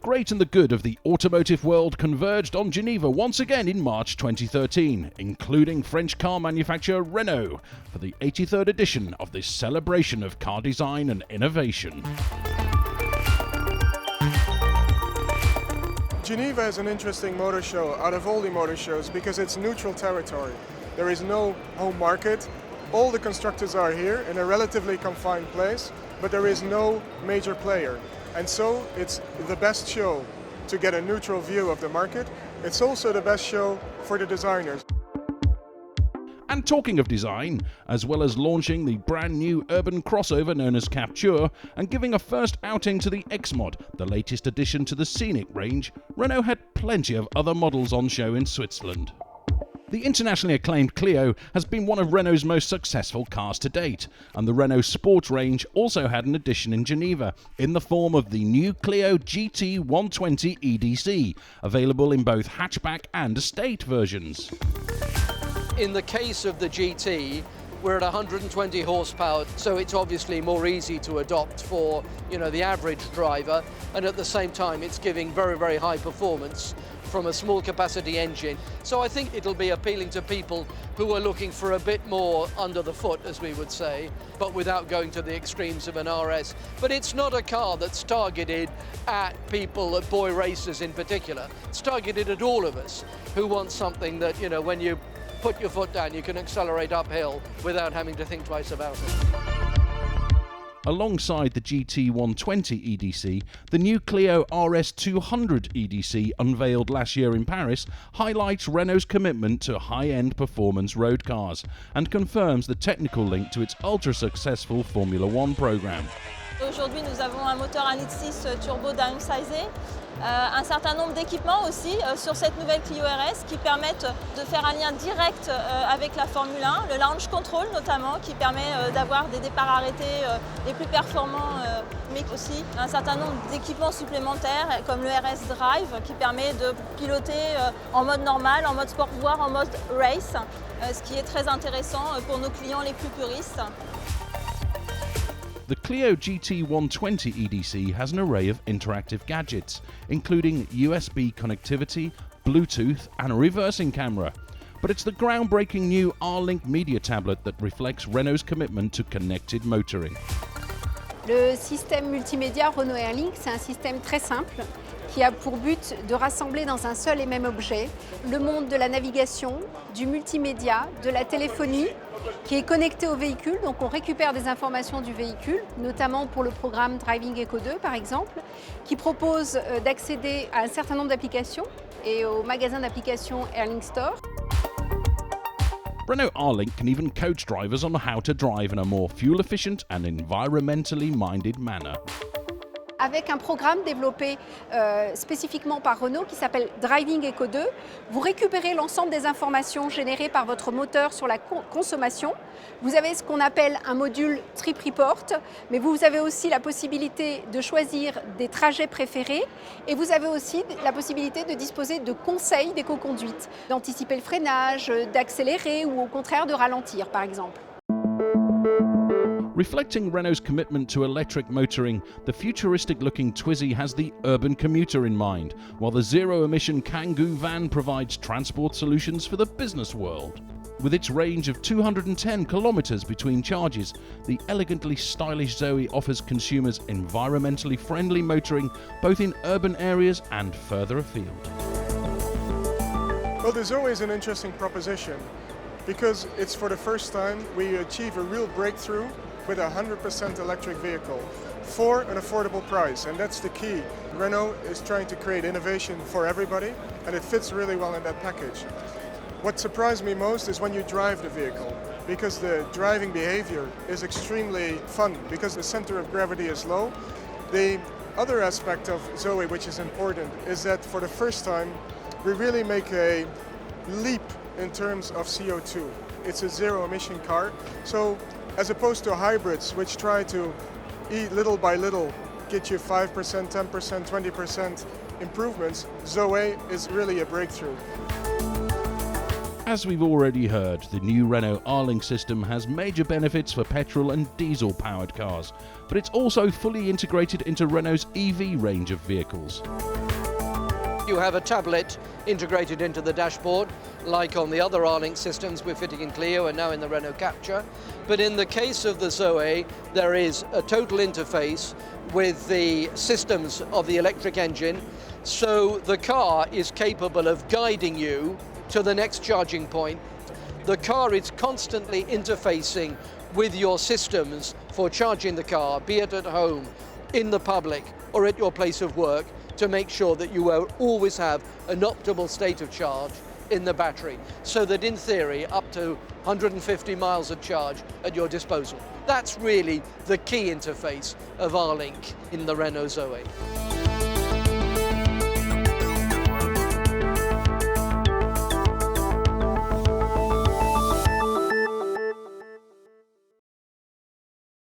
great and the good of the automotive world converged on Geneva once again in March 2013, including French car manufacturer Renault, for the 83rd edition of this celebration of car design and innovation. Geneva is an interesting motor show out of all the motor shows because it's neutral territory. There is no home market. All the constructors are here in a relatively confined place, but there is no major player. And so it's the best show to get a neutral view of the market. It's also the best show for the designers. And talking of design, as well as launching the brand new urban crossover known as Captur and giving a first outing to the Xmod, the latest addition to the Scenic range, Renault had plenty of other models on show in Switzerland. The internationally acclaimed Clio has been one of Renault's most successful cars to date, and the Renault Sport range also had an addition in Geneva, in the form of the new Clio GT 120 EDC, available in both hatchback and estate versions. In the case of the GT, we're at 120 horsepower, so it's obviously more easy to adopt for, the average driver, and at the same time it's giving very, very high performance from a small capacity engine. So I think it'll be appealing to people who are looking for a bit more under the foot, as we would say, but without going to the extremes of an RS. But it's not a car that's targeted at people, at boy racers in particular. It's targeted at all of us who want something that, when you put your foot down, you can accelerate uphill without having to think twice about it. Alongside the GT 120 EDC, the new Clio RS 200 EDC, unveiled last year in Paris, highlights Renault's commitment to high-end performance road cars and confirms the technical link to its ultra-successful Formula One programme. Aujourd'hui, nous avons un moteur 1.6 turbo downsizé, un certain nombre d'équipements aussi sur cette nouvelle Clio RS qui permettent de faire un lien direct avec la Formule 1, le launch control notamment, qui permet d'avoir des départs arrêtés les plus performants, mais aussi un certain nombre d'équipements supplémentaires comme le RS Drive qui permet de piloter en mode normal, en mode sport, voire en mode race, ce qui est très intéressant pour nos clients les plus puristes. The Clio GT 120 EDC has an array of interactive gadgets, including USB connectivity, Bluetooth and a reversing camera. But it's the groundbreaking new R-Link media tablet that reflects Renault's commitment to connected motoring. Le système multimédia Renault Airlink, c'est un système très simple qui a pour but de rassembler dans un seul et même objet le monde de la navigation, du multimédia, de la téléphonie, qui est connecté au véhicule. Donc on récupère des informations du véhicule, notamment pour le programme Driving Eco 2 par exemple, qui propose d'accéder à un certain nombre d'applications et au magasin d'applications Airlink Store. Renault R-Link can even coach drivers on how to drive in a more fuel-efficient and environmentally minded manner. Avec un programme développé spécifiquement par Renault qui s'appelle Driving Eco 2, vous récupérez l'ensemble des informations générées par votre moteur sur la consommation. Vous avez ce qu'on appelle un module Trip Report, mais vous avez aussi la possibilité de choisir des trajets préférés et vous avez aussi la possibilité de disposer de conseils d'éco-conduite, d'anticiper le freinage, d'accélérer ou au contraire de ralentir par exemple. Reflecting Renault's commitment to electric motoring, the futuristic-looking Twizy has the urban commuter in mind, while the zero-emission Kangoo van provides transport solutions for the business world. With its range of 210 kilometers between charges, the elegantly stylish ZOE offers consumers environmentally friendly motoring both in urban areas and further afield. Well, the ZOE is an interesting proposition because it's for the first time we achieve a real breakthrough with a 100% electric vehicle for an affordable price, and that's the key. Renault is trying to create innovation for everybody, and it fits really well in that package. What surprised me most is when you drive the vehicle, because the driving behavior is extremely fun, because the center of gravity is low. The other aspect of ZOE, which is important, is that for the first time we really make a leap in terms of CO2. It's a zero-emission car, so as opposed to hybrids, which try to eat little by little, get you 5%, 10%, 20% improvements, ZOE is really a breakthrough. As we've already heard, the new Renault R-Link system has major benefits for petrol and diesel-powered cars, but it's also fully integrated into Renault's EV range of vehicles. You have a tablet integrated into the dashboard, like on the other R-Link systems we're fitting in Clio and now in the Renault Captur. But in the case of the ZOE, there is a total interface with the systems of the electric engine, so the car is capable of guiding you to the next charging point. The car is constantly interfacing with your systems for charging the car, be it at home, in the public, or at your place of work, to make sure that you will always have an optimal state of charge in the battery, so that in theory up to 150 miles of charge at your disposal. That's really the key interface of R-Link in the Renault ZOE.